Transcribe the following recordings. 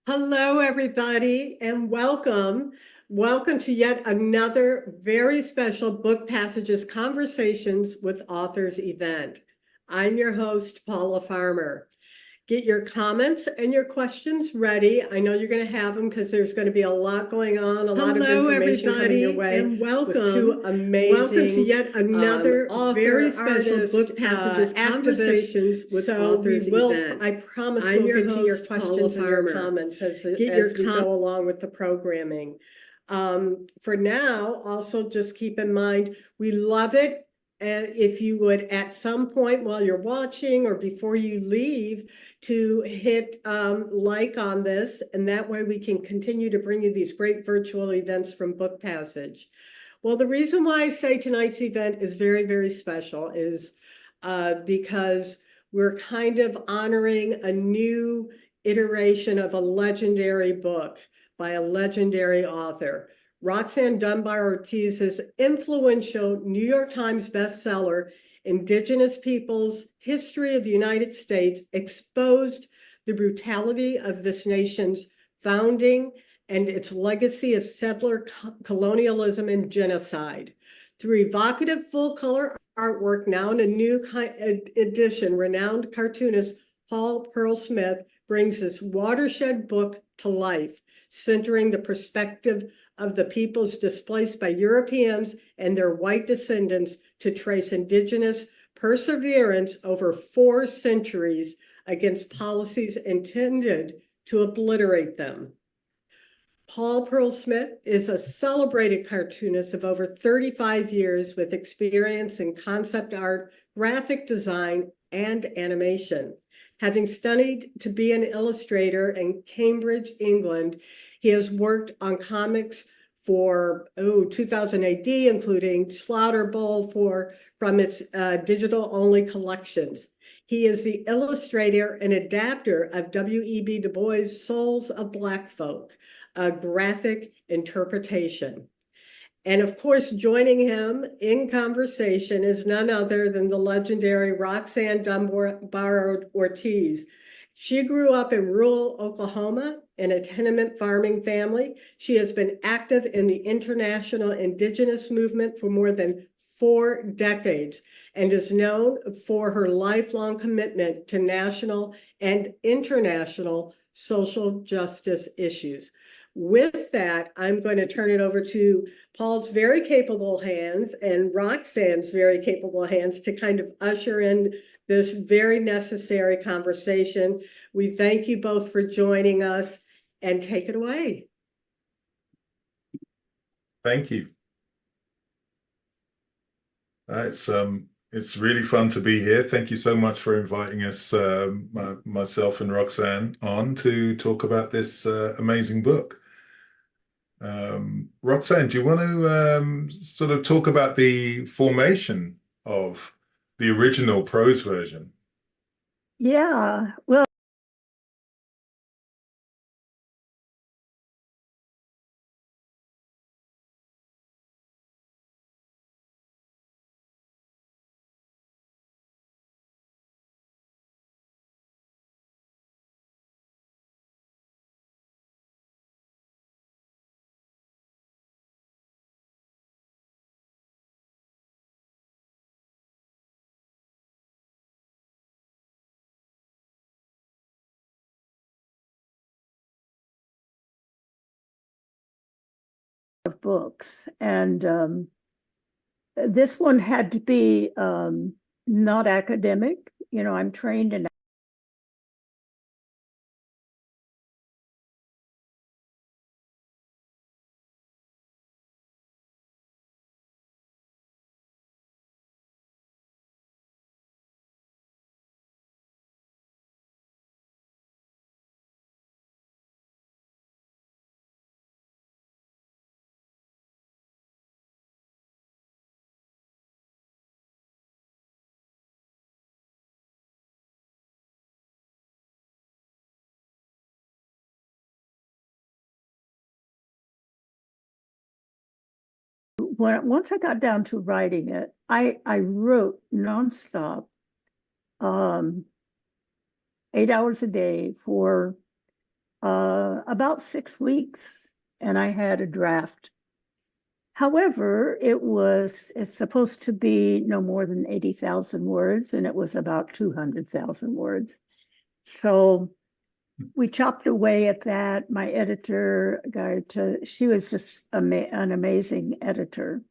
Hello, everybody, and welcome. Welcome to yet another very special Book Passages Conversations with Authors event. I'm your host, Paula Farmer. Get your comments and your questions ready. I know you're going to have them because there's going to be a lot going on, a lot of information coming your way. And welcome. With two amazing Welcome to yet another very special artist, Book Passages Conversations with Authors event. I promise I'm we'll your get to your host, questions and your comments as we go along with the programming. For now, also just keep in mind, we love it. And if you would, at some point while you're watching or before you leave, to hit like on this, and that way we can continue to bring you these great virtual events from Book Passage. Well, the reason why I say tonight's event is very, very special is because we're kind of honoring a new iteration of a legendary book by a legendary author. Roxanne Dunbar-Ortiz's influential New York Times bestseller, Indigenous Peoples: History of the United States, exposed the brutality of this nation's founding and its legacy of settler colonialism and genocide. Through evocative full-color artwork, now in a new edition, renowned cartoonist Paul Peart-Smith brings this watershed book to life, centering the perspective of the peoples displaced by Europeans and their white descendants to trace Indigenous perseverance over 4 centuries against policies intended to obliterate them. Paul Peart-Smith is a celebrated cartoonist of over 35 years with experience in concept art, graphic design, and animation. Having studied to be an illustrator in Cambridge, England, he has worked on comics for 2000 AD, including Slaughter Bowl from its digital-only collections. He is the illustrator and adapter of W.E.B. Du Bois' Souls of Black Folk, a graphic interpretation. And of course, joining him in conversation is none other than the legendary Roxanne Dunbar-Ortiz. She grew up in rural Oklahoma in a tenement farming family. She has been active in the international Indigenous movement for more than 4 decades and is known for her lifelong commitment to national and international social justice issues. With that, I'm going to turn it over to Paul's very capable hands and Roxanne's very capable hands to kind of usher in this very necessary conversation. We thank you both for joining us, and take it away. Thank you. It's really fun to be here. Thank you so much for inviting us, myself and Roxanne, on to talk about this amazing book. Roxanne, do you want to sort of talk about the formation of the original prose version? Yeah, well, of books, and this one had to be not academic. You know, I'm trained in once I got down to writing it, I wrote nonstop, 8 hours a day for about 6 weeks, and I had a draft. However, it's supposed to be no more than 80,000 words, and it was about 200,000 words. So we chopped away at that. My editor, she was just an amazing editor.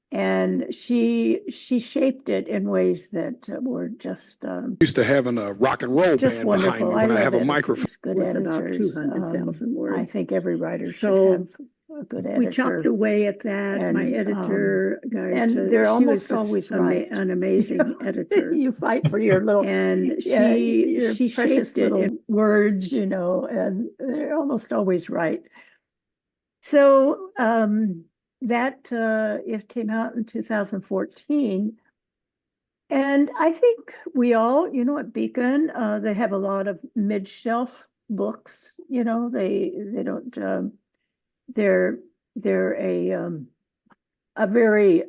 And she shaped it in ways that were just Used to having a rock and roll just band behind wonderful. me when I have a editors, microphone. Good Was about editors. 200,000 words. I think every writer should So have a good editor. we chopped away at that. And, My editor, and they're almost always right. An amazing editor. You fight for your little And your she precious shaped it little in words, and they're almost always right. So it came out in 2014. And I think we all, at Beacon, they have a lot of mid-shelf books. They don't. They're a very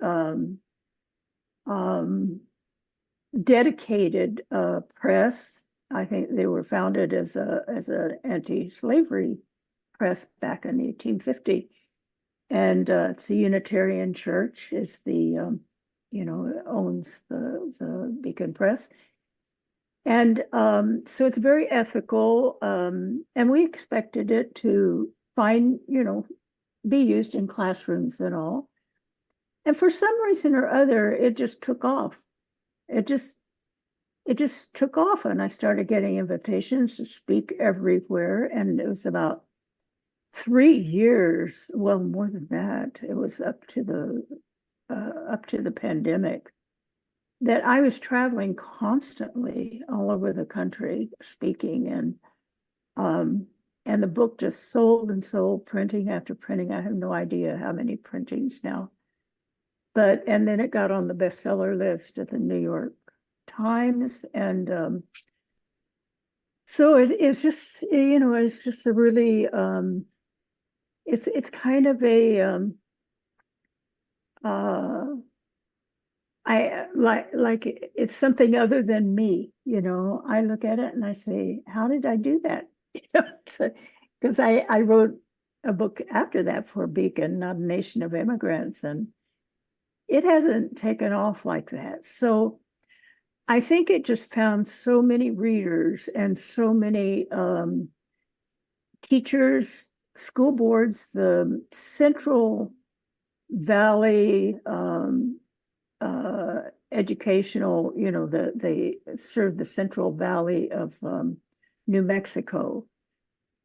dedicated press. I think they were founded as an anti-slavery press back in 1850, and it's a Unitarian church. Is the owns the Beacon Press. And so it's very ethical, and we expected it to be used in classrooms and all. And for some reason or other, it just took off. It just took off, and I started getting invitations to speak everywhere. And it was about 3 years, well, more than that. It was up to the pandemic, that I was traveling constantly all over the country speaking, and the book just sold and sold, printing after printing. I have no idea how many printings now, and then it got on the bestseller list at the New York Times, and so it's just it's just a really it's kind of a I like it's something other than me. I look at it and I say, how did I do that? Because I wrote a book after that for Beacon, Not a Nation of Immigrants, and it hasn't taken off like that. So I think it just found so many readers and so many teachers, school boards, the Central Valley educational, they serve the Central Valley of New Mexico.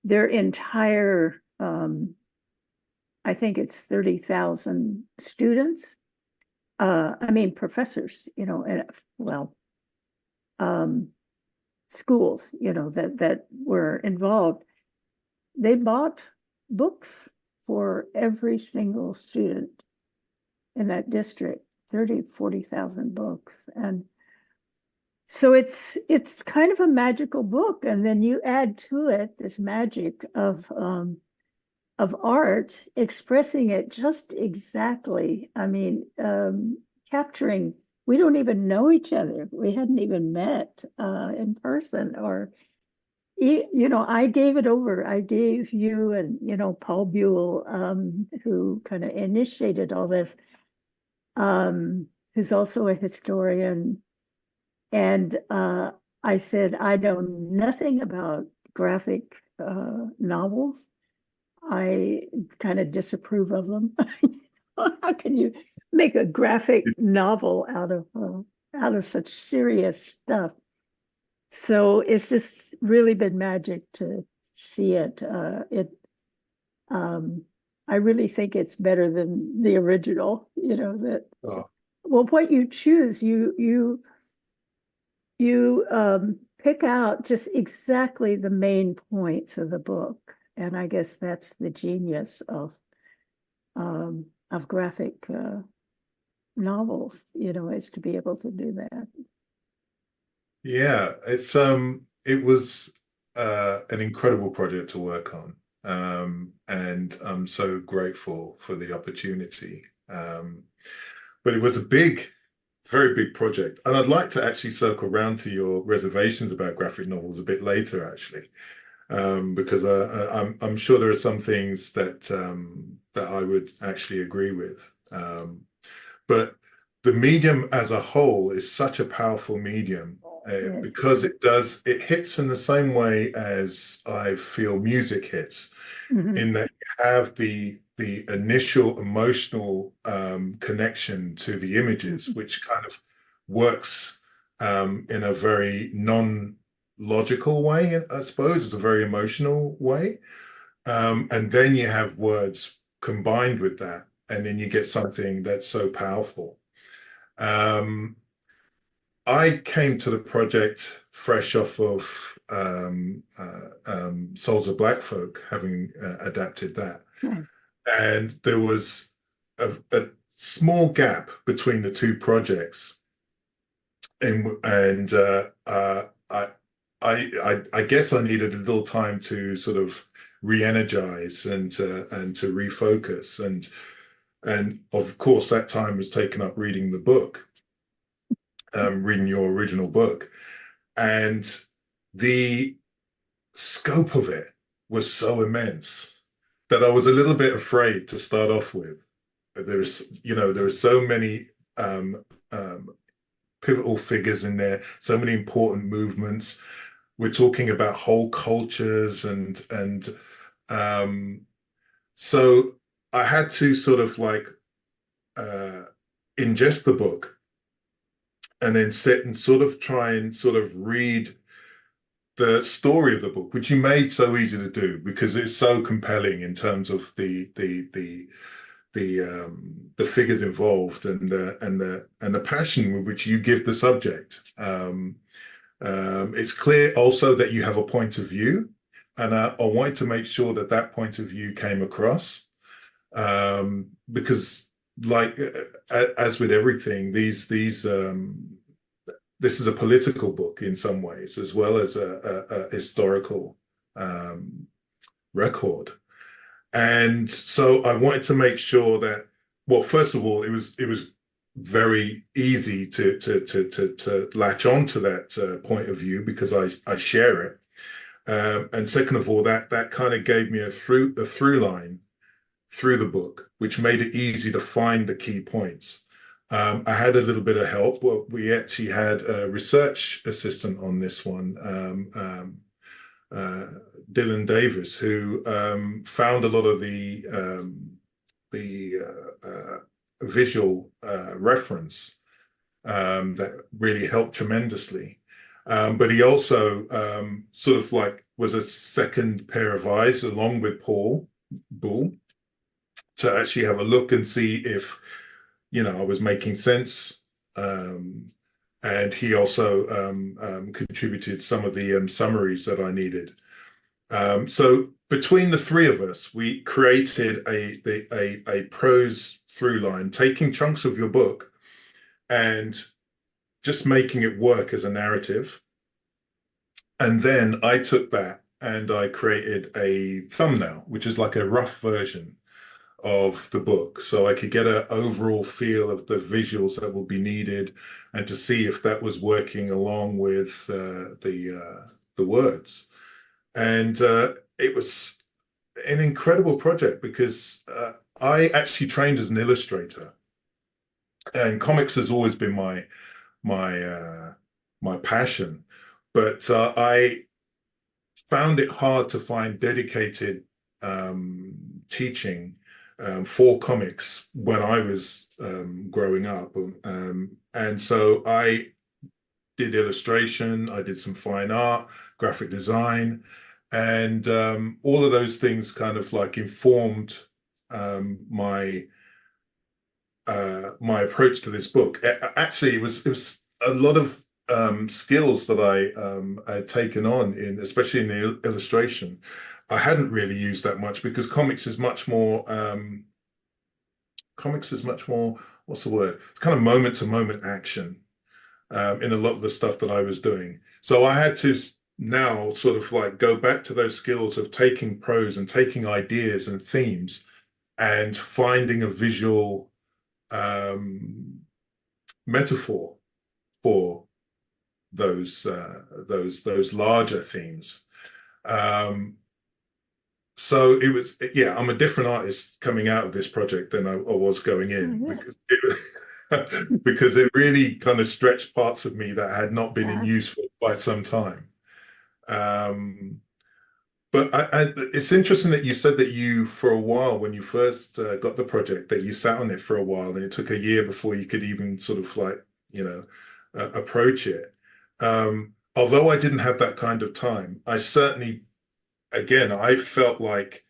Their entire, I think it's 30,000 students. Professors, schools, that were involved. They bought books for every single student in that district, 40,000 books. And so it's kind of a magical book. And then you add to it this magic of art, expressing it just exactly. Capturing, we don't even know each other. We hadn't even met in person, or I gave it over. I gave you and, Paul Buell, who kind of initiated all this, who's also a historian. And I said, I know nothing about graphic novels. I kind of disapprove of them. How can you make a graphic novel out of such serious stuff? So it's just really been magic to see it. I really think it's better than the original. Well, what you choose, you pick out just exactly the main points of the book, and I guess that's the genius of graphic novels. Is to be able to do that. Yeah, it was an incredible project to work on, and I'm so grateful for the opportunity. But it was a very big project, and I'd like to actually circle around to your reservations about graphic novels a bit later, actually. because I'm sure there are some things that I would actually agree with. But the medium as a whole is such a powerful medium Yes. because it hits in the same way as I feel music hits, Mhm. in that you have the initial emotional connection to the images, which kind of works in a very non-logical way, I suppose. It's a very emotional way. And then you have words combined with that, and then you get something that's so powerful. Um, I came to the project fresh off of Souls of Black Folk, having adapted that. Right. And there was a small gap between the two projects. And I guess I needed a little time to sort of re-energize and to refocus. And of course, that time was taken up reading the book, reading your original book. And the scope of it was so immense that I was a little bit afraid to start off with. There are so many pivotal figures in there, so many important movements. We're talking about whole cultures and so I had to sort of like ingest the book and then sit and sort of try and sort of read the story of the book, which you made so easy to do because it's so compelling in terms of the figures involved and the passion with which you give the subject. It's clear also that you have a point of view, and I wanted to make sure that that point of view came across, because, like as with everything, this is a political book in some ways, as well as a historical record. And so I wanted to make sure that, well, first of all, it was very easy to latch on to that point of view because I share it. And second of all, that kind of gave me a through line through the book, which made it easy to find the key points. I had a little bit of help. Well, we actually had a research assistant on this one, Dylan Davis, who found a lot of the visual reference that really helped tremendously. But he also sort of like was a second pair of eyes along with Paul Bull to actually have a look and see if, I was making sense. And he also contributed some of the summaries that I needed. So between the three of us, we created a prose through line, taking chunks of your book and just making it work as a narrative. And then I took that and I created a thumbnail, which is like a rough version of the book, so I could get an overall feel of the visuals that will be needed and to see if that was working along with the words. And it was an incredible project because I actually trained as an illustrator, and comics has always been my passion. But I found it hard to find dedicated teaching for comics when I was growing up. And so I did illustration, I did some fine art, graphic design, and all of those things kind of like informed my approach to this book. Actually, it was a lot of skills that I had taken on especially in the illustration. I hadn't really used that much because comics is much more, what's the word? It's kind of moment to moment action in a lot of the stuff that I was doing. So I had to now sort of like go back to those skills of taking prose and taking ideas and themes and finding a visual metaphor for those larger themes. So it was, yeah, I'm a different artist coming out of this project than I was going in, Oh, yeah. because because it really kind of stretched parts of me that had not been in Yeah. use for quite some time. But it's interesting that you said that you, for a while, when you first got the project, that you sat on it for a while, and it took a year before you could even sort of like, approach it. Although I didn't have that kind of time, I certainly, again, I felt like,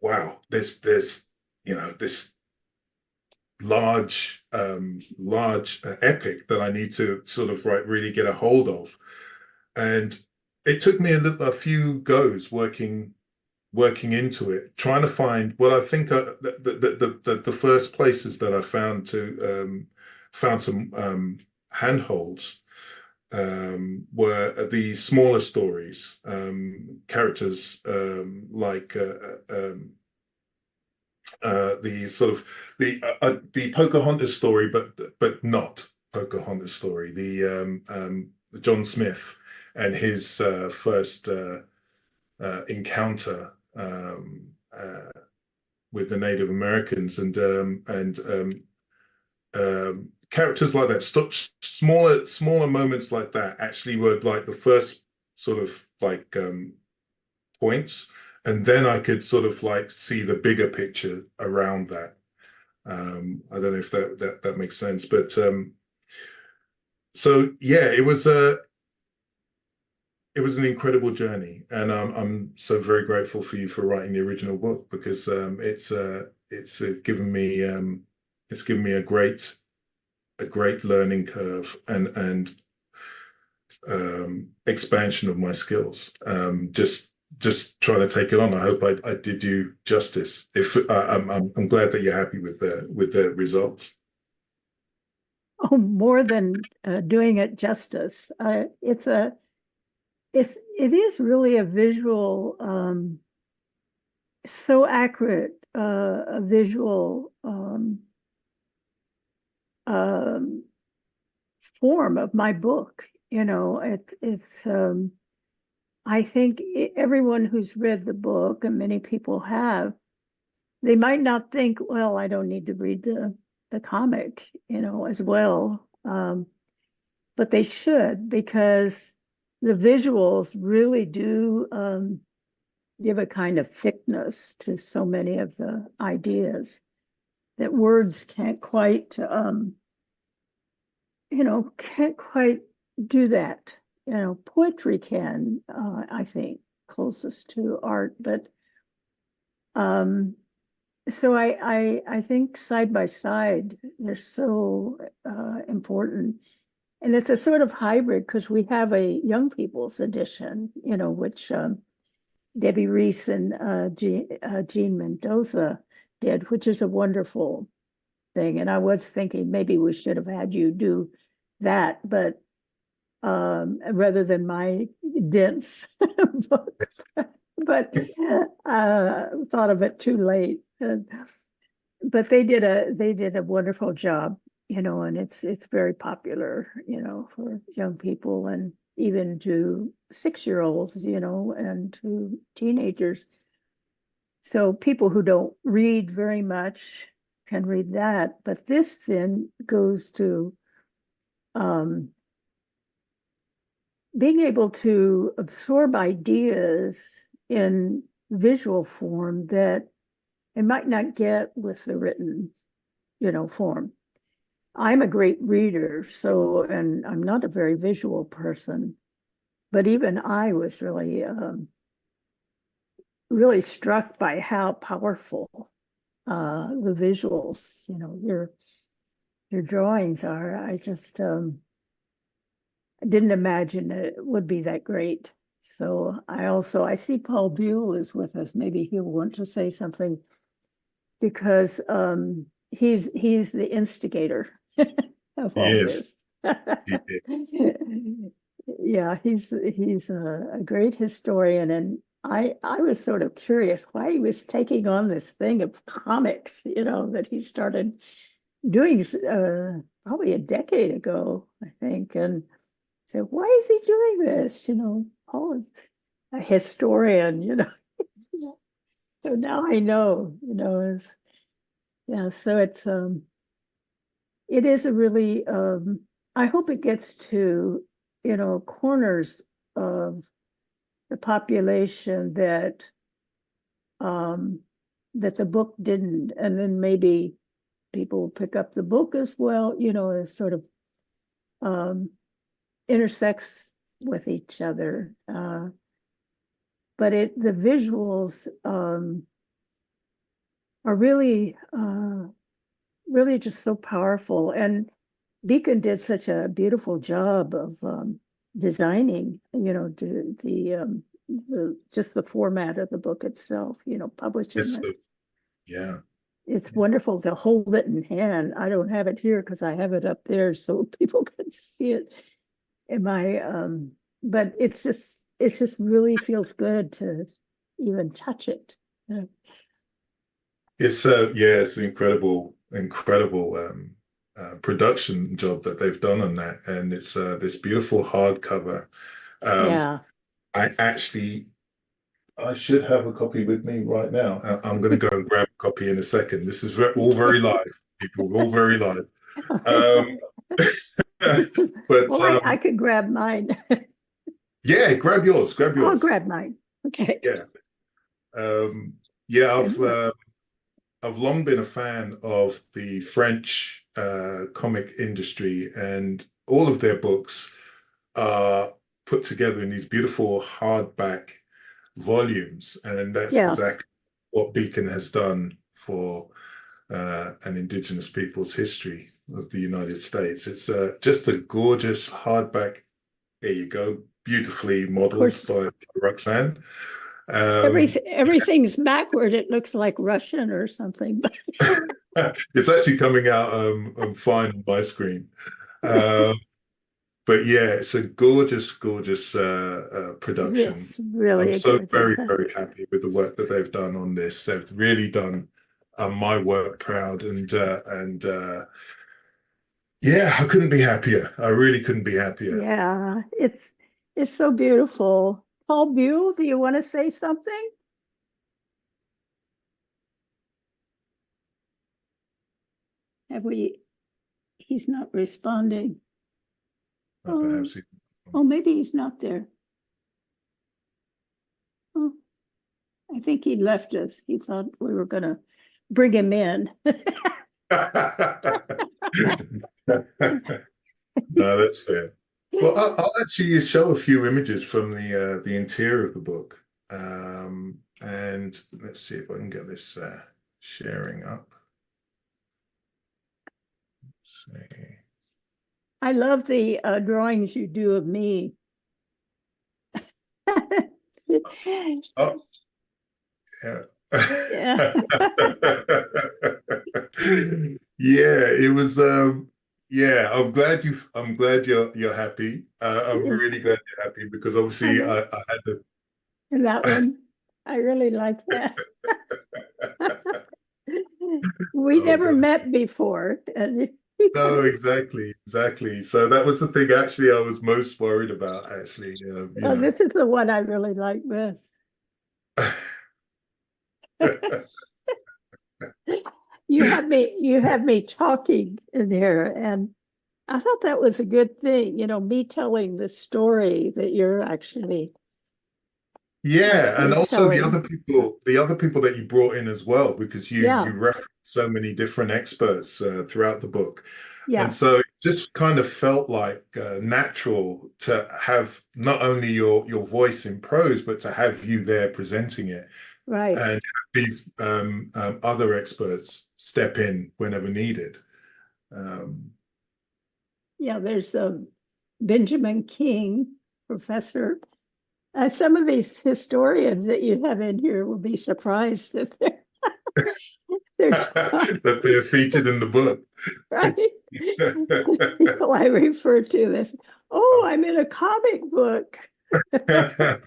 wow, there's, this large epic that I need to sort of really get a hold of. And it took me a few goes working into it, trying to find what I think are the first places that I found found some handholds were the smaller stories, characters like the sort of the Pocahontas story, but not Pocahontas story. The John Smith and his first encounter with the Native Americans, and characters like that. Smaller moments like that actually were like the first sort of like points, and then I could sort of like see the bigger picture around that. I don't know if that makes sense, but so yeah, it was an incredible journey, and I'm so very grateful for you for writing the original book, because it's given me a great learning curve and expansion of my skills. Just trying to take it on. I hope I did you justice. If I'm glad that you're happy with the results. Oh, more than doing it justice. It is really a visual, so accurate, a visual form of my book. It's I think everyone who's read the book, and many people have, they might not think, well, I don't need to read the comic, as well. But they should, because the visuals really do give a kind of thickness to so many of the ideas that words can't quite, can't quite do that. Poetry can, I think, closest to art, but so I think side by side, they're so important. And it's a sort of hybrid, because we have a young people's edition, which Debbie Reese and Jean Mendoza did, which is a wonderful thing. And I was thinking maybe we should have had you do that, but rather than my dense book, but thought of it too late. But they did a wonderful job, and it's very popular, for young people, and even to 6-year-olds, and to teenagers. So people who don't read very much can read that, but this then goes to being able to absorb ideas in visual form that it might not get with the written, form. I'm a great reader, and I'm not a very visual person, but even I was really struck by how powerful the visuals, your drawings are. I just didn't imagine it would be that great. So I see Paul Buell is with us. Maybe he'll want to say something, because he's the instigator of all Yes. this. Yeah, he's a great historian, and I was sort of curious why he was taking on this thing of comics, that he started doing probably a decade ago, I think, and said, why is he doing this? Paul is, a historian, you know. So now I know, you know, yeah, so it is a really, I hope it gets to, you know, corners of the population that that the book didn't, and then maybe people will pick up the book as well, you know, as sort of intersects with each other. But the visuals are really really just so powerful. And Beacon did such a beautiful job of designing, you know, the just the format of the book itself, you know, publishing Yes, it. yeah. It's wonderful to hold it in hand. I don't have it here because I have it up there so people can see it in my but it's just really feels good to even touch it. Yeah. It's it's an incredible production job that they've done on that, and it's this beautiful hardcover. Yeah. I should have a copy with me right now. I'm going to go and grab a copy in a second. This is all very live, people, all very live. But Well, I could grab mine. yeah, grab yours. I'll grab mine. Okay. Yeah. Yeah, I've long been a fan of the French comic industry, and all of their books are put together in these beautiful hardback volumes, and that's exactly what Beacon has done for an Indigenous people's history of the United States. It's just a gorgeous hardback. There you go, beautifully modeled by Roxanne. Everything's backward. It looks like Russian or something. It's actually coming out fine on my screen. But yeah, it's a gorgeous production. It's really I'm so gorgeous. very happy with the work that they've done on this. They've really done my work proud, and yeah, I couldn't be happier. I really couldn't be happier. Yeah, it's so beautiful. Paul Buell, do you want to say something? He's not responding. Oh, maybe he's not there. Oh, I think he left us. He thought we were going to bring him in. No, that's fair. Well, I'll actually show a few images from the interior of the book, and let's see if I can get this sharing up. Let's see. I love the drawings you do of me. Oh, yeah. Yeah. Yeah, it was yeah, I'm glad you're happy. I'm really glad you're happy, because obviously I had to. And that one, I really like that. We never met before. No, exactly. So that was the thing actually I was most worried about, actually. This is the one I really like best. You have me talking in here, and I thought that was a good thing, you know, me telling the story that you're actually. Yeah, and also the other people that you brought in as well, because you referenced so many different experts throughout the book. And so it just kind of felt like natural to have not only your voice in prose, but to have you there presenting it. Right. And these other experts step in whenever needed. Yeah, there's Benjamin King, professor. Some of these historians that you have in here will be surprised that that they're featured in the book. Right. I refer to this. Oh, I'm in a comic book. I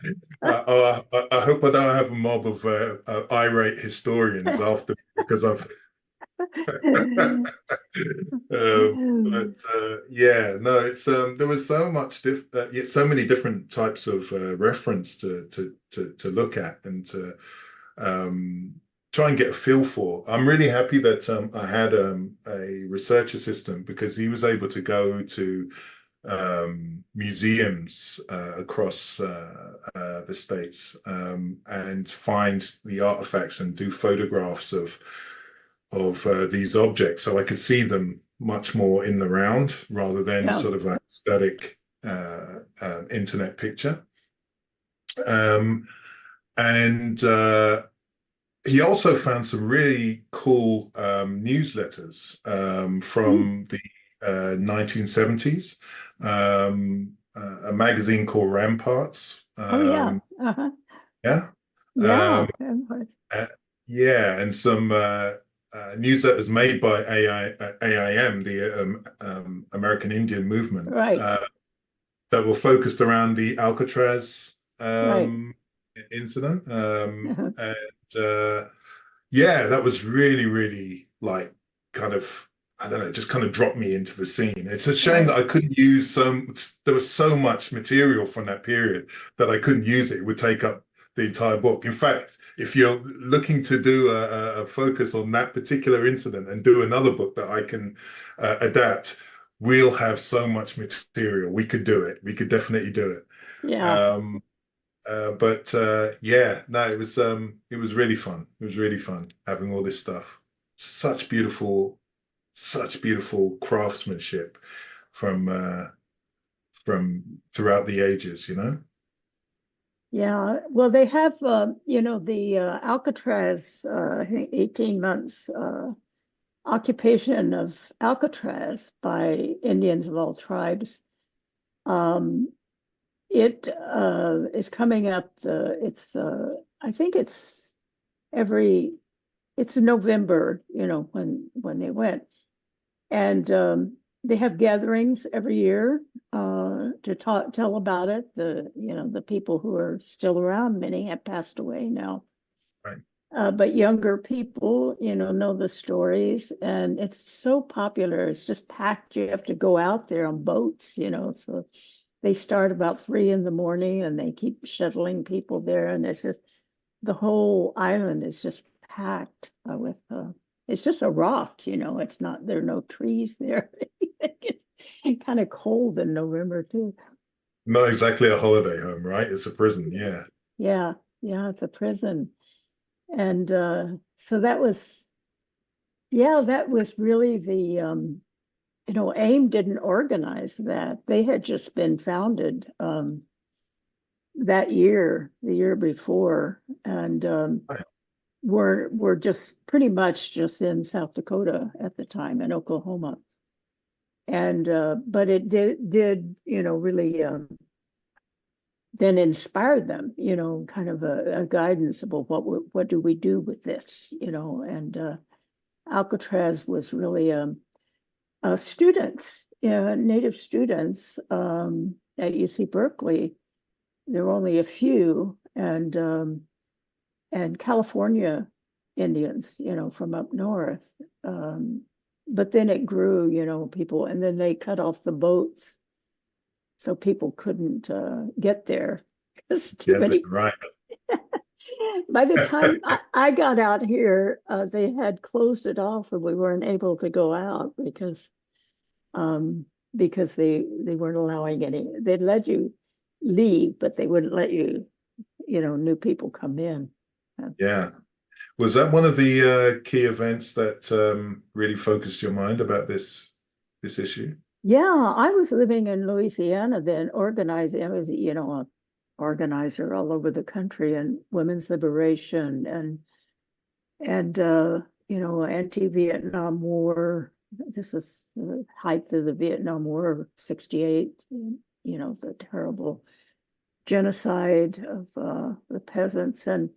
hope I don't have a mob of irate historians after, because I've Yeah, no, it's there was so much so many different types of reference to look at and to try and get a feel for. I'm really happy that I had a research assistant because he was able to go to museums across the States and find the artifacts and do photographs of these objects, so I could see them much more in the round rather than Yeah. sort of like static internet picture. And he also found some really cool newsletters from the 1970s, a magazine called Ramparts. Oh, yeah. Uh-huh. Yeah. Yeah. Yeah, and some newsletters made by AIM, the American Indian Movement, Right. that were focused around the Alcatraz Right. incident. Uh-huh. And yeah, that was really, really like kind of, I don't know, just kind of dropped me into the scene. It's a shame that I couldn't use there was so much material from that period that I couldn't use it. It would take up the entire book. In fact, if you're looking to do a focus on that particular incident and do another book that I can adapt, we'll have so much material. We could do it. We could definitely do it. Yeah. But yeah, no, it was really fun. It was really fun having all this stuff. Such beautiful craftsmanship from throughout the ages, you know? Yeah, well, they have, the Alcatraz, I think 18 months occupation of Alcatraz by Indians of all tribes. It is coming up, I think it's November, when they went. And they have gatherings every year to tell about it. The people who are still around, many have passed away now. Right. But younger people, know the stories, and it's so popular. It's just packed. You have to go out there on boats, so they start about 3 a.m. and they keep shuttling people there. And it's just, the whole island is just packed with it's just a rock, it's not, there are no trees there. It's kind of cold in November too. Not exactly a holiday home, right? It's a prison, yeah. Yeah, it's a prison. And so that was really the, AIM didn't organize that. They had just been founded that year, the year before, and Right. were just pretty much just in South Dakota at the time, in Oklahoma. And but it did really then inspired them, kind of a guidance about what do we do with this, and Alcatraz was really students, Native students at UC Berkeley. There were only a few, and California Indians, from up north. But then it grew, people, and then they cut off the boats so people couldn't get there. Yeah, right. By the time I got out here, they had closed it off and we weren't able to go out because they weren't allowing any. They'd let you leave, but they wouldn't let you, new people come in. Yeah. Was that one of the key events that really focused your mind about this issue? Yeah, I was living in Louisiana then, organizing. I was, a organizer all over the country and women's liberation and anti-Vietnam War. This is the height of the Vietnam War, 68, the terrible genocide of the peasants. And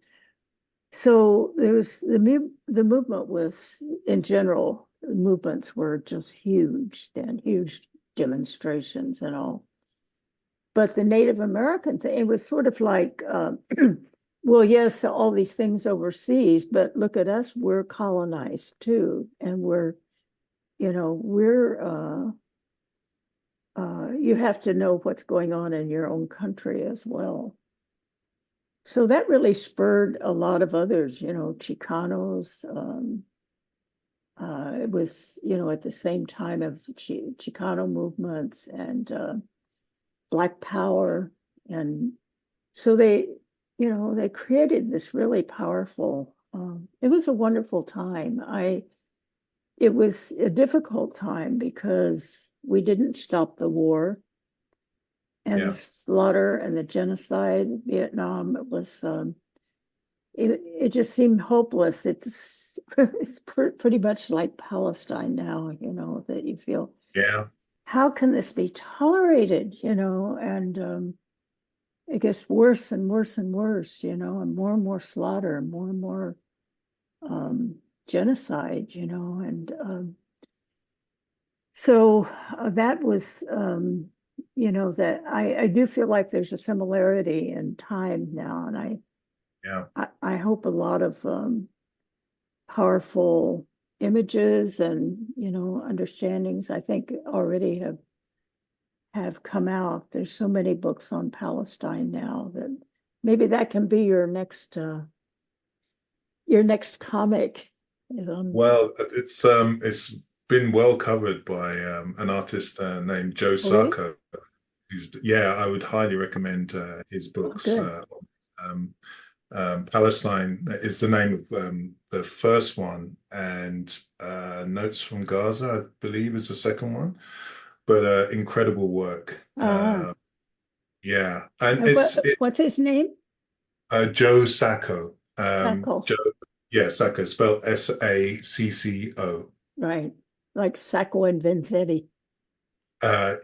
so there was the movement was, in general, movements were just huge then, huge demonstrations and all. But the Native American thing, it was sort of like Well, yes, all these things overseas, but look at us, we're colonized too. And we're you have to know what's going on in your own country as well. So that really spurred a lot of others, Chicanos. It was, at the same time of Chicano movements and Black Power. And so they created this really powerful, it was a wonderful time. It was a difficult time because we didn't stop the war and the slaughter and the genocide in Vietnam. It was, it just seemed hopeless. It's pretty much like Palestine now, that you feel, how can this be tolerated, and it gets worse and worse and worse, and more slaughter, and more genocide, and so that was, that I do feel like there's a similarity in time now, and I hope a lot of powerful images and understandings, I think, already have come out. There's so many books on Palestine now that maybe that can be your next comic. Well, it's been well covered by an artist named Joe Sacco. I would highly recommend his books. Palestine is the name of the first one, and Notes from Gaza, I believe, is the second one. But incredible work. And what's his name? Joe Sacco. Sacco. Sacco, spelled Sacco. Right, like Sacco and Vanzetti. I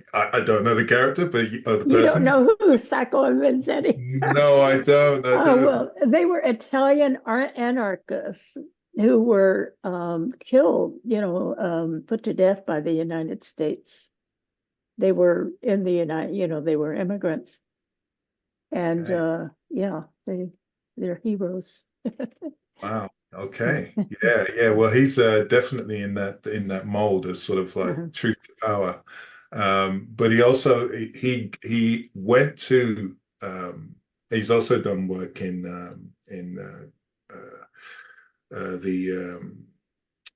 don't know the character, but the person. You don't know who Sacco and Vanzetti? No, I don't. Well, they were Italian anarchists who were killed, put to death by the United States. They were in the they were immigrants, and they're heroes. Wow. Okay. Yeah. Well, he's definitely in that mold of sort of like truth to power. But he also he went to he's also done work in the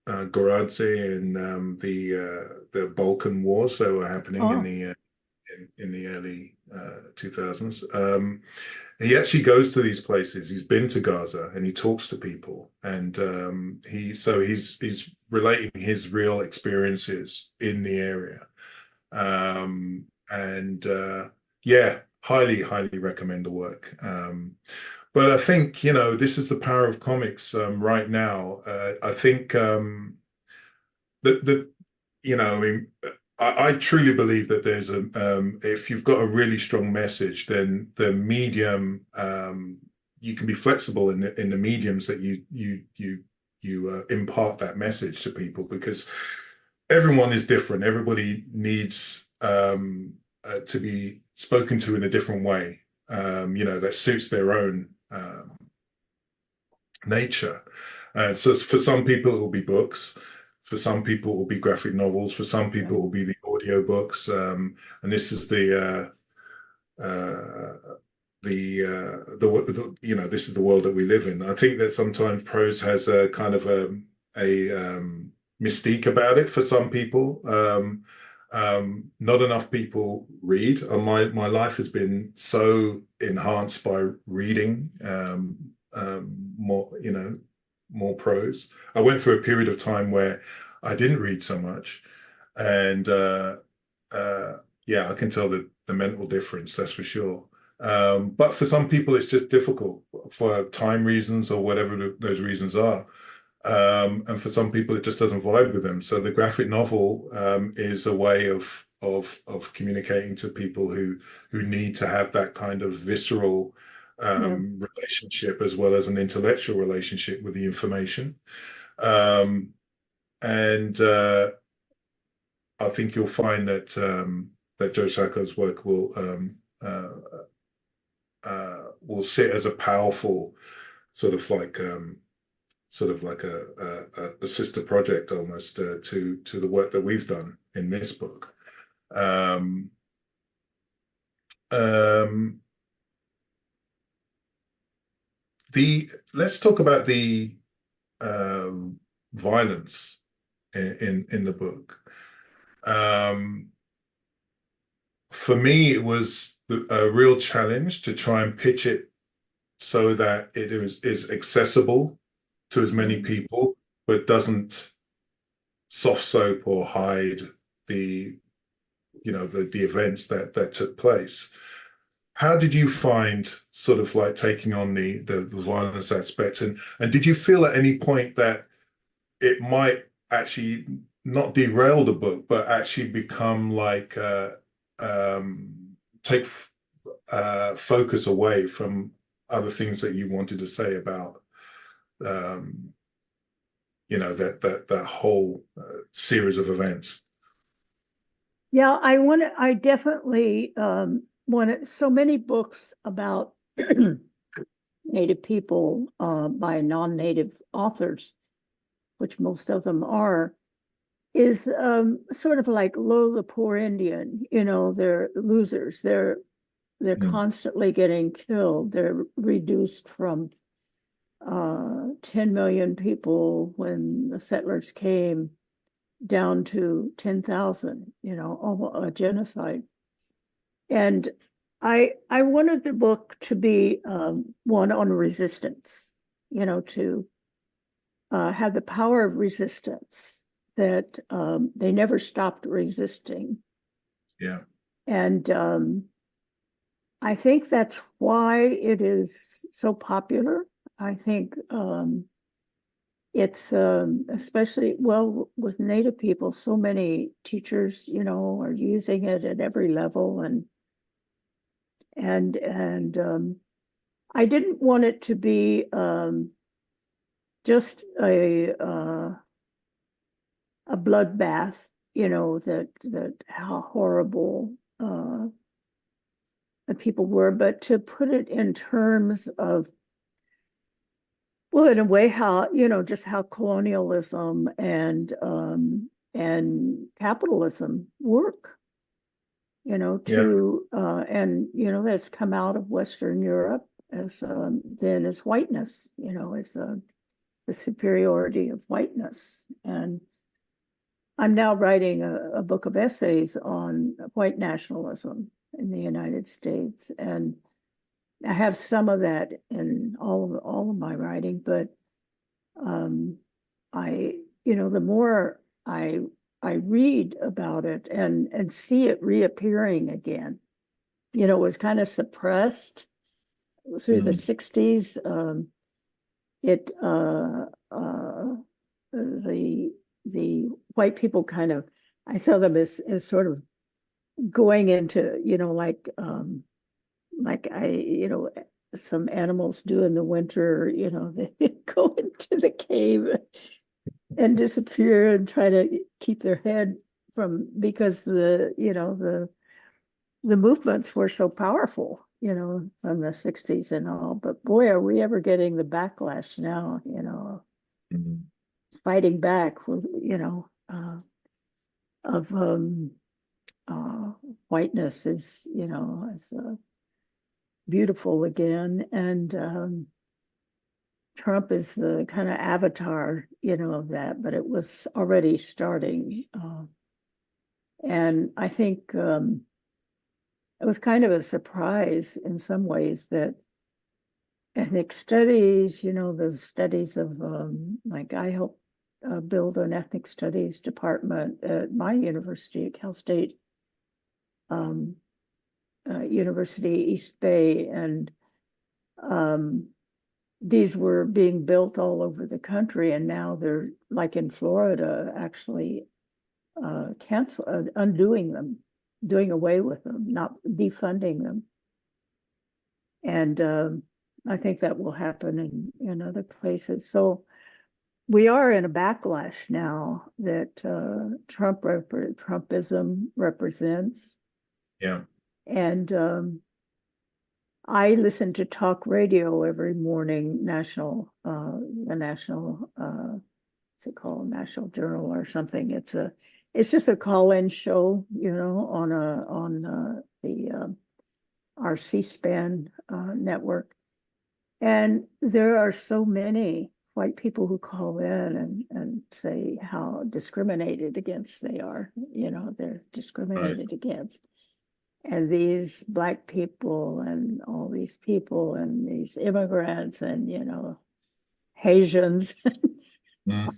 Goradze and the Balkan Wars that were happening in the early 2000s. He actually goes to these places. He's been to Gaza and he talks to people, and he's relating his real experiences in the area. Highly recommend the work. But I think, this is the power of comics right now. I think I truly believe that there's if you've got a really strong message, then the medium, you can be flexible in the mediums that you impart that message to people, because everyone is different. Everybody needs to be spoken to in a different way, that suits their own nature. So for some people, it will be books. For some people, it will be graphic novels. For some people, it will be the audio books. And this is this is the world that we live in. I think that sometimes prose has a kind of a mystique about it for some people. Not enough people read. My life has been so enhanced by reading more prose. I went through a period of time where I didn't read so much, and I can tell the mental difference, that's for sure. But for some people, it's just difficult for time reasons or whatever those reasons are. And for some people, it just doesn't vibe with them. So the graphic novel is a way of communicating to people who need to have that kind of visceral relationship, as well as an intellectual relationship with the information. I think you'll find that Joe Sacco's work will will sit as a powerful sort of like a sister project almost to the work that we've done in this book. Let's talk about the violence in the book. For me, it was a real challenge to try and pitch it so that it is accessible to as many people, but doesn't soft soap or hide the events that took place. How did you find sort of like taking on the violence aspect, and did you feel at any point that it might actually not derail the book, but actually become like take focus away from other things that you wanted to say about that whole series of events? Yeah, I definitely wanted so many books about Native people by non-Native authors, which most of them are, is sort of like Lo the Poor Indian. They're losers. They're constantly getting killed. They're reduced from 10 million people when the settlers came down to 10,000, a genocide. And I wanted the book to be one on resistance, to have the power of resistance, that they never stopped resisting. Yeah. And I think that's why it is so popular. I think it's especially, well, with Native people, so many teachers, are using it at every level, and I didn't want it to be just a bloodbath, that how horrible the people were, but to put it in terms of, well, in a way, how, just how colonialism and capitalism work, that's come out of Western Europe as then as whiteness, as the superiority of whiteness. And I'm now writing a book of essays on white nationalism in the United States, and I have some of that in all of my writing, but the more I read about it and see it reappearing again, it was kind of suppressed through the 60s. The white people kind of, I saw them as sort of going into, some animals do in the winter, they go into the cave and disappear and try to keep their head because the movements were so powerful, from the 60s and all. But boy, are we ever getting the backlash now, fighting back, of whiteness is, is beautiful again. And Trump is the kind of avatar, of that, but it was already starting. And I think it was kind of a surprise in some ways that ethnic studies, the studies of, I helped build an ethnic studies department at my university, at Cal State University, East Bay, and these were being built all over the country, and now they're, like in Florida, actually undoing them, doing away with them, not defunding them. And I think that will happen in other places. So we are in a backlash now that Trumpism represents. Yeah. And I listen to talk radio every morning, the national, what's it called, National Journal or something. It's just a call-in show, on our C-SPAN network. And there are so many white people who call in and say how discriminated against they are. They're discriminated against. And these Black people and all these people and these immigrants and, Haitians. Yes,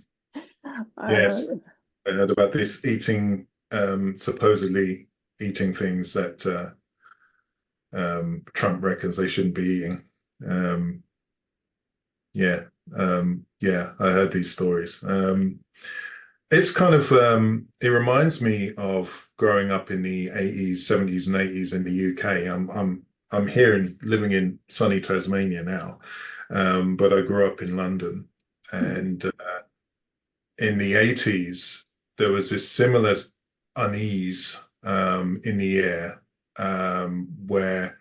I heard about this eating, supposedly eating things that Trump reckons they shouldn't be eating. Yeah, I heard these stories. It's kind of it reminds me of growing up in the 80s, 70s and 80s in the UK. I'm here living in sunny Tasmania now, but I grew up in London, and in the 80s there was this similar unease in the air, where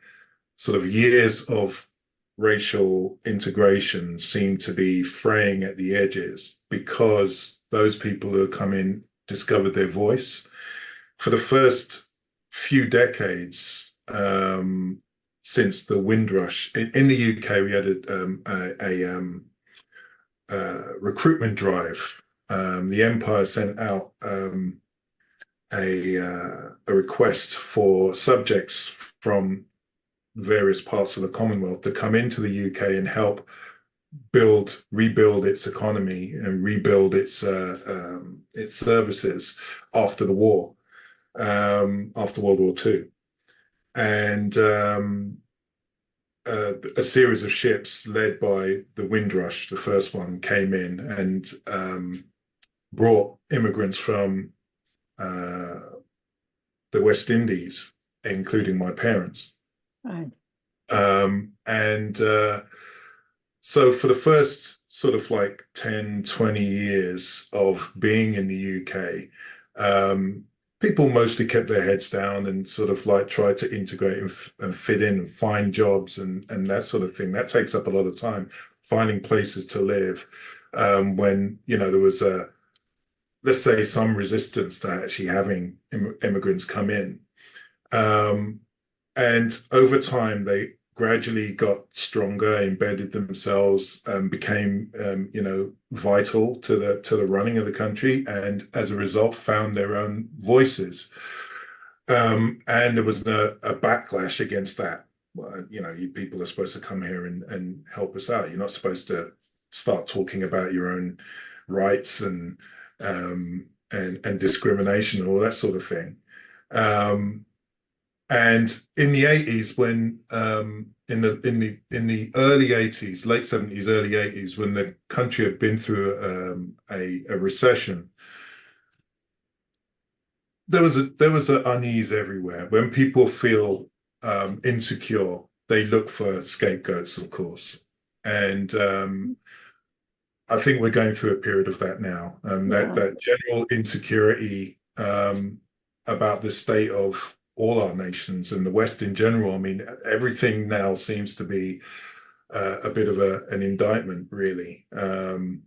sort of years of racial integration seemed to be fraying at the edges because those people who had come in discovered their voice. For the first few decades, since the Windrush in the UK, we had a recruitment drive. The Empire sent out a request for subjects from various parts of the Commonwealth to come into the UK and help rebuild its economy and rebuild its services after the war, after World War II. And a series of ships led by the Windrush, the first one, came in and brought immigrants from the West Indies, including my parents. Right. So for the first sort of like 10, 20 years of being in the UK, people mostly kept their heads down and sort of like tried to integrate and fit in and find jobs and that sort of thing. That takes up a lot of time, finding places to live, when, there was let's say, some resistance to actually having immigrants come in. And over time, they gradually got stronger, embedded themselves, and became, vital to the running of the country, and as a result, found their own voices. And there was a backlash against that. Well, you people are supposed to come here and help us out. You're not supposed to start talking about your own rights and discrimination and all that sort of thing. And in the 80s, when in the early 80s, late 70s, early 80s, when the country had been through a recession, there was an unease everywhere. When people feel insecure, they look for scapegoats, of course. And I think we're going through a period of that now. That general insecurity about the state of all our nations and the West in general. I mean, everything now seems to be a bit of an indictment, really. The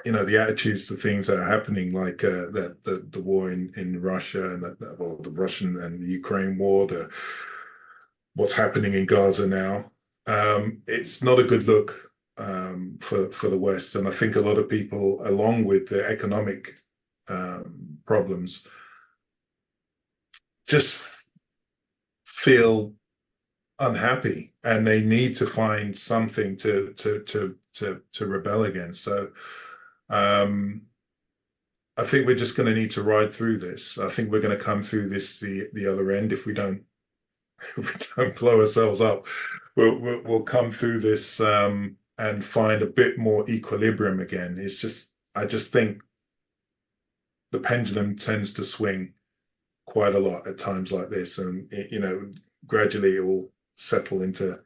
attitudes to things that are happening, like the war in Russia and the Russian and Ukraine war, what's happening in Gaza now. It's not a good look for the West, and I think a lot of people, along with the economic problems, just feel unhappy, and they need to find something to rebel against. So I think we're just going to need to ride through this. I think we're going to come through this the other end. If we don't blow ourselves up, we'll come through this and find a bit more equilibrium again. I just think the pendulum tends to swing quite a lot at times like this, and gradually it will settle into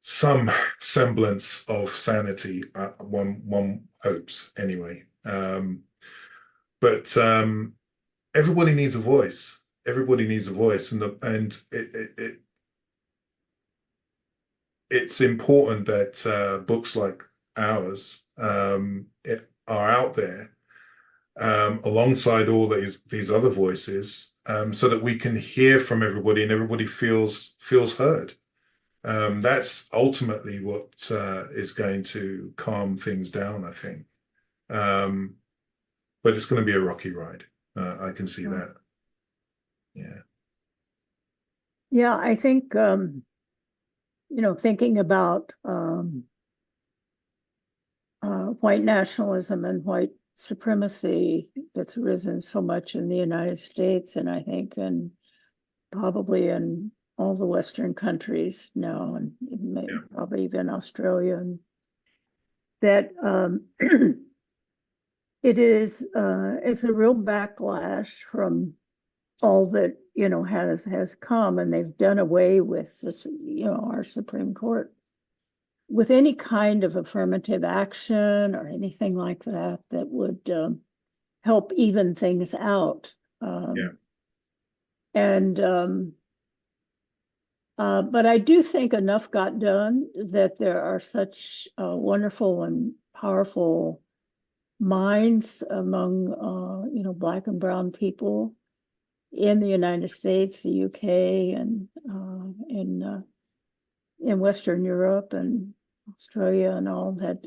some semblance of sanity. One hopes, anyway. But everybody needs a voice. Everybody needs a voice, and it's important that books like ours are out there alongside all these other voices, so that we can hear from everybody and everybody feels heard. That's ultimately what is going to calm things down, I think. But it's going to be a rocky ride. I can see that. Yeah. Yeah, I think, thinking about white nationalism and white supremacy that's risen so much in the United States, and I think probably in all the Western countries now, and maybe probably even Australia, and that it's a real backlash from all that has come, and they've done away with this, our Supreme Court with any kind of affirmative action or anything like that that would help even things out. But I do think enough got done that there are such wonderful and powerful minds among Black and brown people in the United States, the UK, and in Western Europe and Australia and all that,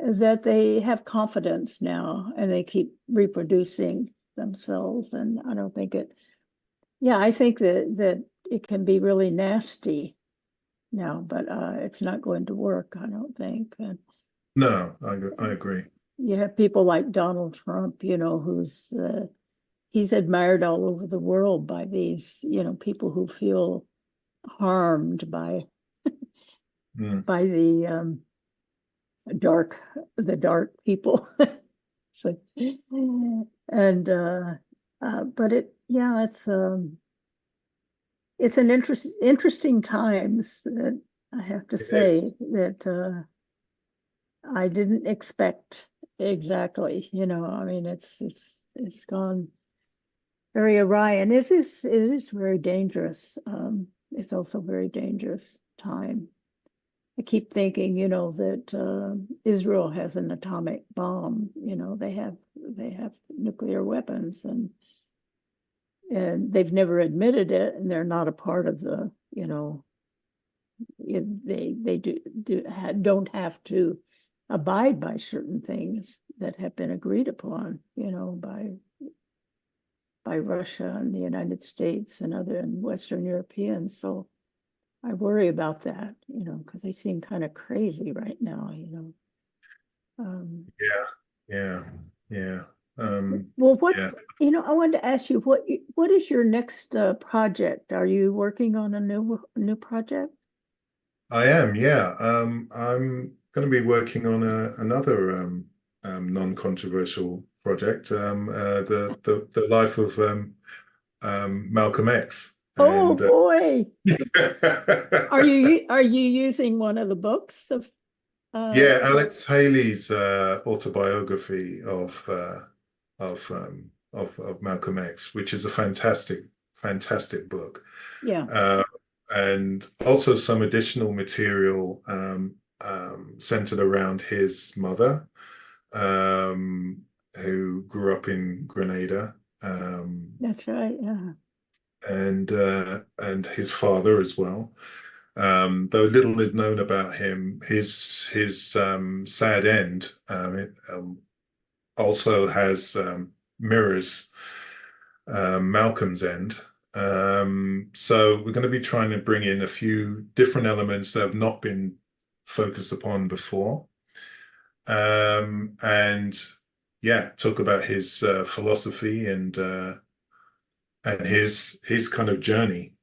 is that they have confidence now and they keep reproducing themselves. And I don't think I think that it can be really nasty now, but it's not going to work, I don't think. And no, I agree. You have people like Donald Trump, who's he's admired all over the world by these, people who feel harmed by by the dark people. So, and but it's an interesting times that I have to say that I didn't expect exactly. I mean, it's gone very awry, and it is very dangerous. It's also very dangerous time. I keep thinking, that Israel has an atomic bomb. They have nuclear weapons, and they've never admitted it, and they're not a part of the. They don't have to abide by certain things that have been agreed upon, by Russia and the United States and other and Western Europeans. So I worry about that, because they seem kind of crazy right now, Well, I wanted to ask you, what is your next project? Are you working on a new project? I am, yeah. I'm going to be working on another non-controversial project, the life of Malcolm X. Oh boy! Are you using one of the books of? Yeah, Alex Haley's autobiography of Malcolm X, which is a fantastic book. Yeah. And also some additional material centered around his mother, who grew up in Grenada. That's right, yeah. And his father as well. Though little is known about him, his sad end also has mirrors Malcolm's end. So we're going to be trying to bring in a few different elements that have not been focused upon before. And talk about his philosophy and his kind of journey.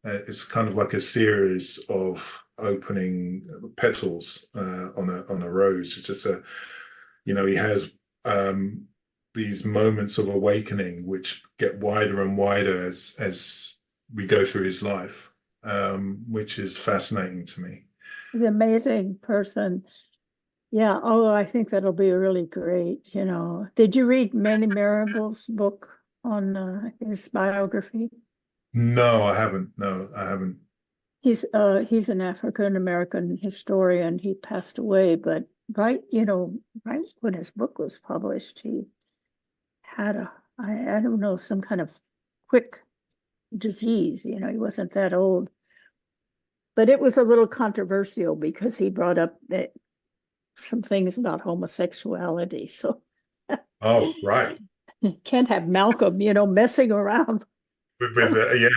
It's kind of like a series of opening petals on a rose. It's just he has these moments of awakening which get wider and wider as we go through his life, which is fascinating to me. He's an amazing person. Yeah, I think that'll be really great, Did you read Manny Marable's book on his biography? No, I haven't. No, I haven't. He's an African American historian. He passed away, but right when his book was published, he had I don't know, some kind of quick disease. He wasn't that old. But it was a little controversial because he brought up some things about homosexuality. So Oh, right. can't have Malcolm, messing around. Yeah.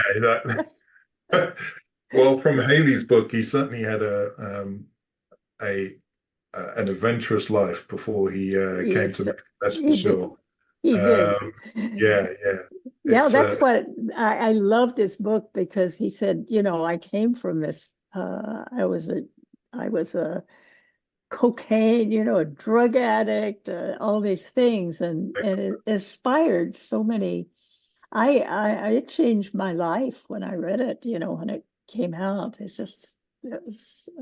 Well, from Haley's book, he certainly had an adventurous life before he came to Yes, Mexico, that's for he did. sure. He did. Yeah. Yeah, It's that's what I loved his book, because he said, I came from this. I was a cocaine, a drug addict, all these things, and it inspired so many. It changed my life when I read it, when it came out. It was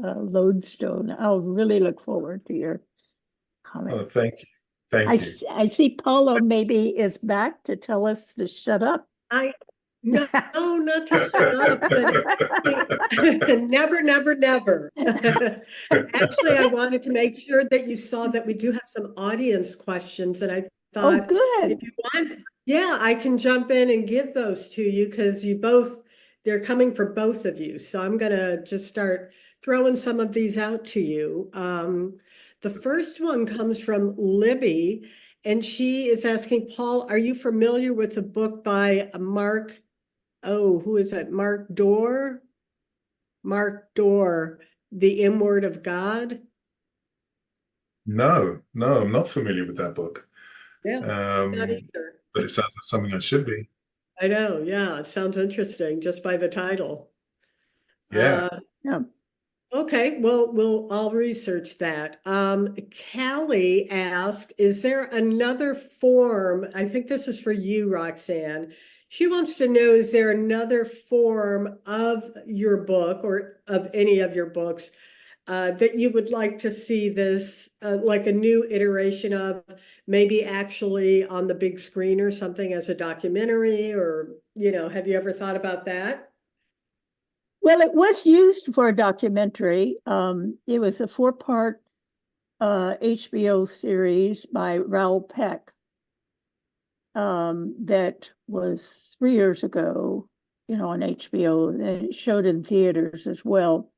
a lodestone. I'll really look forward to your comment. oh, thank you. Thank you. I see Paula maybe is back to tell us to shut up. No, not to shut up, but never, never, never. Actually, I wanted to make sure that you saw that we do have some audience questions, and I Oh, thought good. if you want, yeah, I can jump in and give those to you, because they're coming for both of you. So I'm gonna just start throwing some of these out to you. The first one comes from Libby, and she is asking, Paul, are you familiar with the book by Mark? Oh, who is that? Mark Dorr? Mark Dorr, The Inward of God. No, I'm not familiar with that book. Yeah, not either. But it sounds like something I should be. I know, yeah, it sounds interesting just by the title. Yeah. Yeah. Okay, well, I'll research that. Callie asked, is there another form? I think this is for you, Roxanne. She wants to know, is there another form of your book or of any of your books that you would like to see this, like a new iteration of, maybe actually on the big screen or something as a documentary, or, have you ever thought about that? Well, it was used for a documentary. It was a 4-part HBO series by Raoul Peck that was 3 years ago, on HBO, and it showed in theaters as well.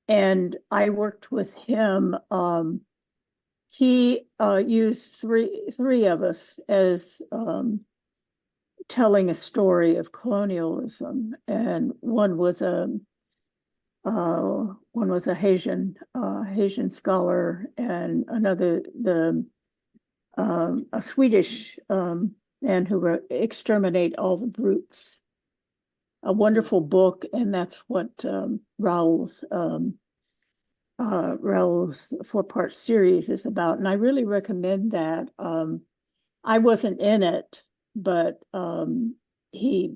And I worked with him. He used three of us as telling a story of colonialism, and one was a Haitian scholar, and another a Swedish man who wrote "Exterminate All the Brutes," a wonderful book, and that's what Raoul's 4-part series is about, and I really recommend that. I wasn't in it, but he,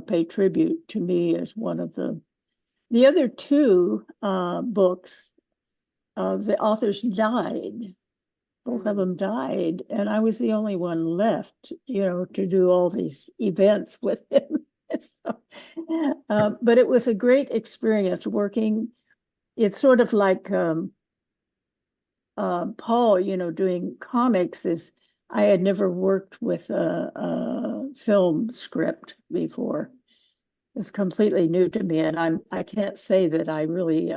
paid tribute to me as one of the other 2 books. The authors died. Both of them died, and I was the only one left, to do all these events with him. So, but it was a great experience working. It's sort of like Paul, doing comics. I had never worked with a film script before. It's completely new to me, and I can't say that I really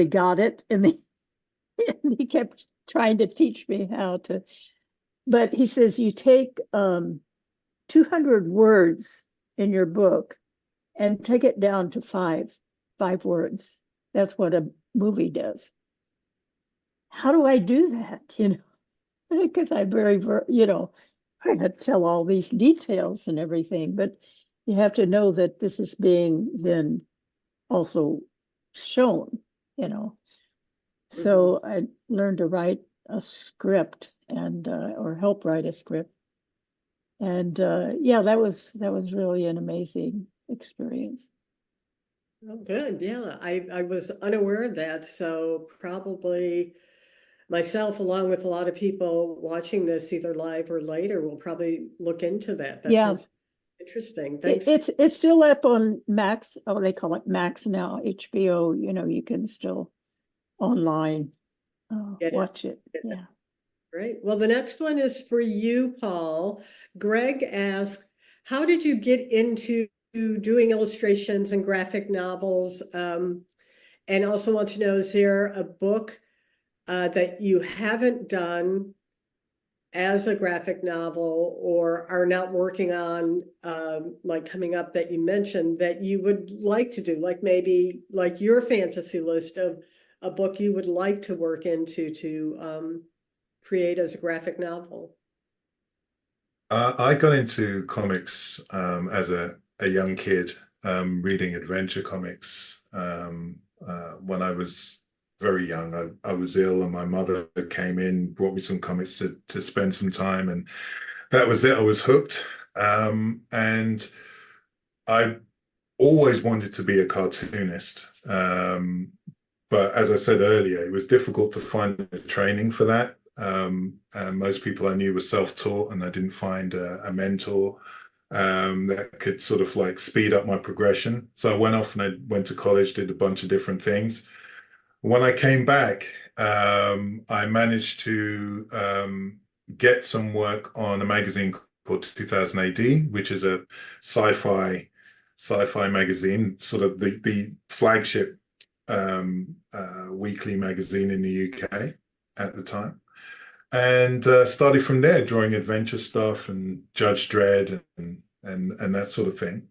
got it. And he kept trying to teach me how to. But he says you take 200 words in your book and take it down to five words. That's what a movie does. How do I do that? Because I I had to tell all these details and everything, but you have to know that this is being then also shown, So I learned to write a script and or help write a script. And yeah, that was really an amazing experience. Oh, good. Yeah, I was unaware of that. So probably myself, along with a lot of people watching this either live or later, will probably look into that. That Yeah. sounds Interesting. Thanks. It's still up on Max. Oh, they call it Max now, HBO. You know, you can still online Get it. watch it. Yeah. Great. Well, the next one is for you, Paul. Greg asked, how did you get into doing illustrations and graphic novels? And also want to know, is there a book that you haven't done as a graphic novel or are not working on, like coming up that you mentioned that you would like to do, like maybe like your fantasy list of a book you would like to work into to create as a graphic novel? I got into comics as a young kid, reading adventure comics. When I was very young, I was ill, and my mother came in, brought me some comics to spend some time, and that was it. I was hooked. And I always wanted to be a cartoonist. But as I said earlier, it was difficult to find the training for that. And most people I knew were self-taught, and I didn't find a mentor that could sort of like speed up my progression. So I went off and I went to college, did a bunch of different things. When I came back, I managed to get some work on a magazine called 2000 AD, which is a sci-fi magazine, sort of the flagship weekly magazine in the UK at the time, and started from there, drawing adventure stuff and Judge Dredd and that sort of thing.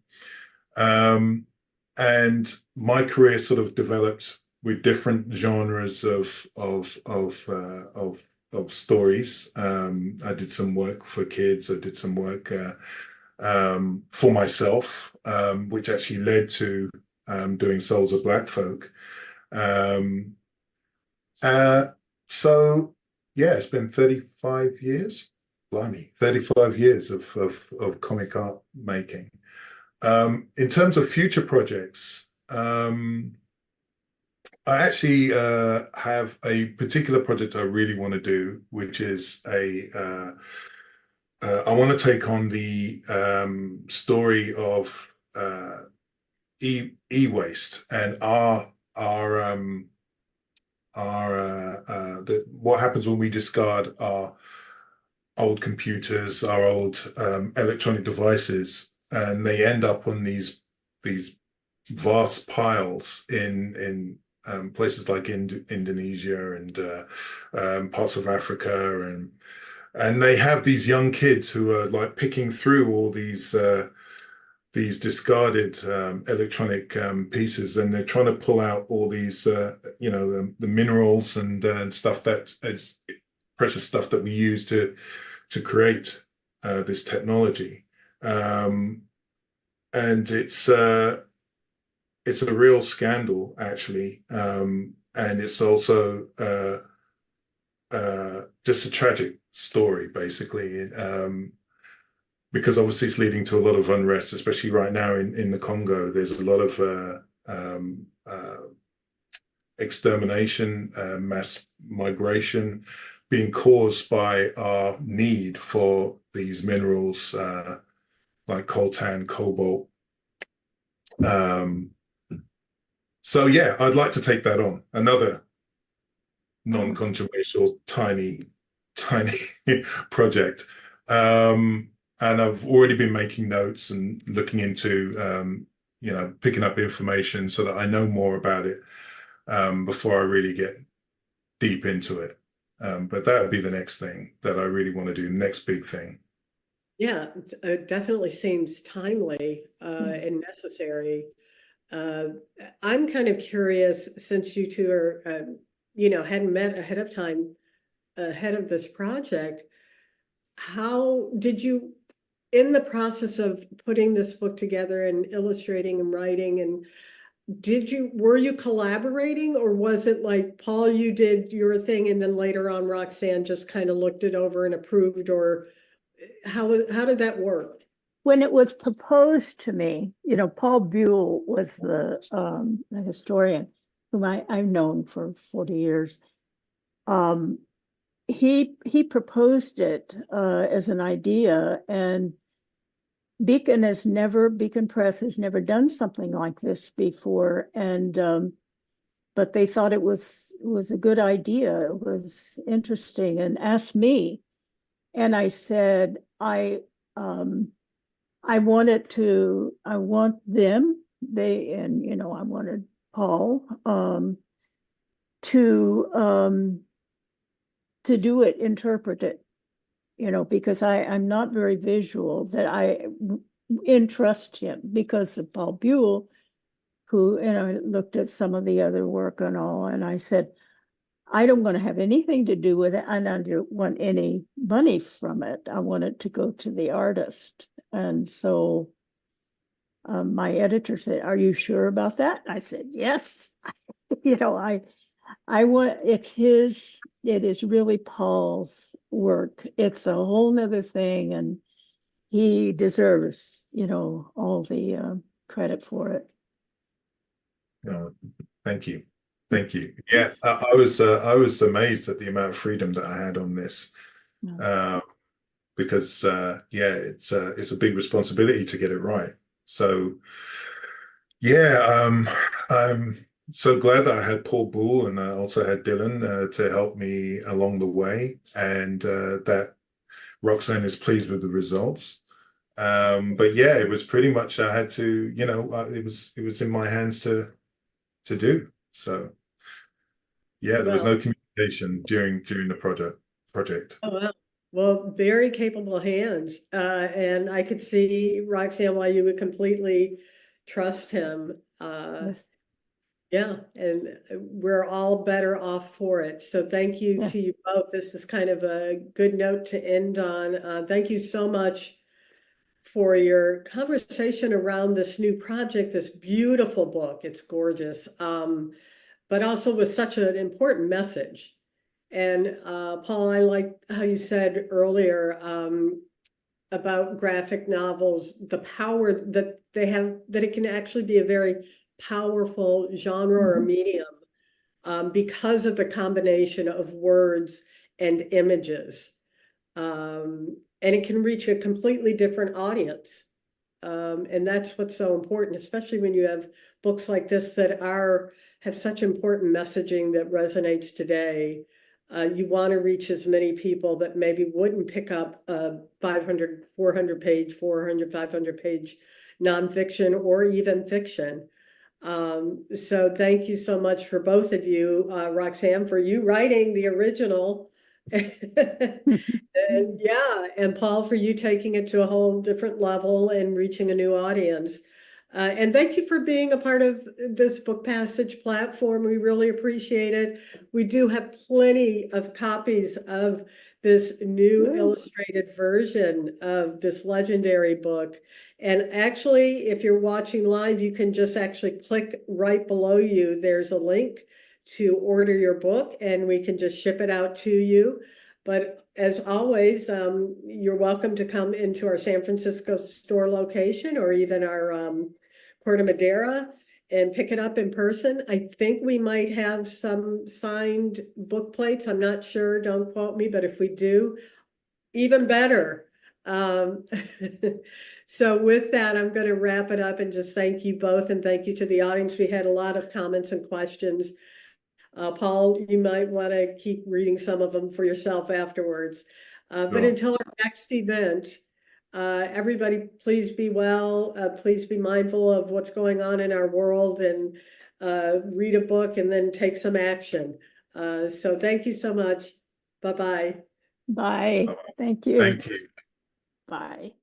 And my career sort of developed with different genres of stories. I did some work for kids. I did some work for myself, which actually led to doing Souls of Black Folk. So yeah, it's been 35 years. Blimey, 35 years of comic art making. In terms of future projects, I actually have a particular project I really want to do, which is I want to take on the story of e-waste and what happens when we discard our old computers, our old electronic devices, and they end up on these vast piles in places like Indonesia and parts of Africa, and they have these young kids who are like picking through all these discarded electronic pieces, and they're trying to pull out all these the minerals and stuff that it's precious stuff that we use to create this technology, and it's a real scandal, actually, and it's also just a tragic story, basically, because obviously it's leading to a lot of unrest, especially right now in the Congo. There's a lot of extermination, mass migration being caused by our need for these minerals like coltan, cobalt. So yeah, I'd like to take that on. Another non-controversial, tiny project. And I've already been making notes and looking into, picking up information so that I know more about it before I really get deep into it. But that would be the next thing that I really want to do, next big thing. Yeah, it definitely seems timely and necessary. I'm kind of curious, since you two are, hadn't met ahead of time, ahead of this project, how did you, in the process of putting this book together and illustrating and writing, and were you collaborating, or was it like, Paul, you did your thing and then later on Roxanne just kind of looked it over and approved, or how did that work? When it was proposed to me, Paul Buell was the historian whom I've known for 40 years. He proposed it as an idea, and Beacon Press has never done something like this before, and but they thought it was a good idea. It was interesting, and asked me, and I said I want them, I wanted Paul to do it, interpret it, because I'm not very visual, that I entrust him because of Paul Buell, who, and I looked at some of the other work and all, and I said, I don't want to have anything to do with it, and I don't want any money from it. I want it to go to the artist. And so my editor said, are you sure about that? I said, yes. I want, it is really Paul's work. It's a whole nother thing, and he deserves, all the credit for it. No, thank you. Thank you. Yeah, I was amazed at the amount of freedom that I had on this. Because it's a big responsibility to get it right. So yeah, I'm so glad that I had Paul Bull, and I also had Dylan to help me along the way, and that Roxanne is pleased with the results. But yeah, it was pretty much, I had to, it was in my hands to do. So yeah, there was no communication during the project. Oh, wow. Well, very capable hands. And I could see, Roxanne, why you would completely trust him. Yes. Yeah, and we're all better off for it. So thank you to you both. This is kind of a good note to end on. Thank you so much for your conversation around this new project, this beautiful book. It's gorgeous, but also with such an important message. And Paul, I like how you said earlier about graphic novels, the power that they have, that it can actually be a very powerful genre or medium because of the combination of words and images. And it can reach a completely different audience. And that's what's so important, especially when you have books like this that have such important messaging that resonates today. You want to reach as many people that maybe wouldn't pick up a 500, 400 page, 400, 500 page nonfiction or even fiction. So thank you so much for both of you, Roxanne, for you writing the original. And yeah, and Paul, for you taking it to a whole different level and reaching a new audience. And thank you for being a part of this Book Passage platform. We really appreciate it. We do have plenty of copies of this new illustrated version of this legendary book. And actually, if you're watching live, you can just actually click right below you. There's a link to order your book, and we can just ship it out to you. But as always, you're welcome to come into our San Francisco store location or even our Corte Madera and pick it up in person. I think we might have some signed book plates. I'm not sure, don't quote me, but if we do, even better. So with that, I'm going to wrap it up and just thank you both, and thank you to the audience. We had a lot of comments and questions. Paul, you might want to keep reading some of them for yourself afterwards. But until our next event, everybody, please be well. Please be mindful of what's going on in our world, and read a book and then take some action. So thank you so much. Bye-bye. Bye. Thank you. Thank you. Bye.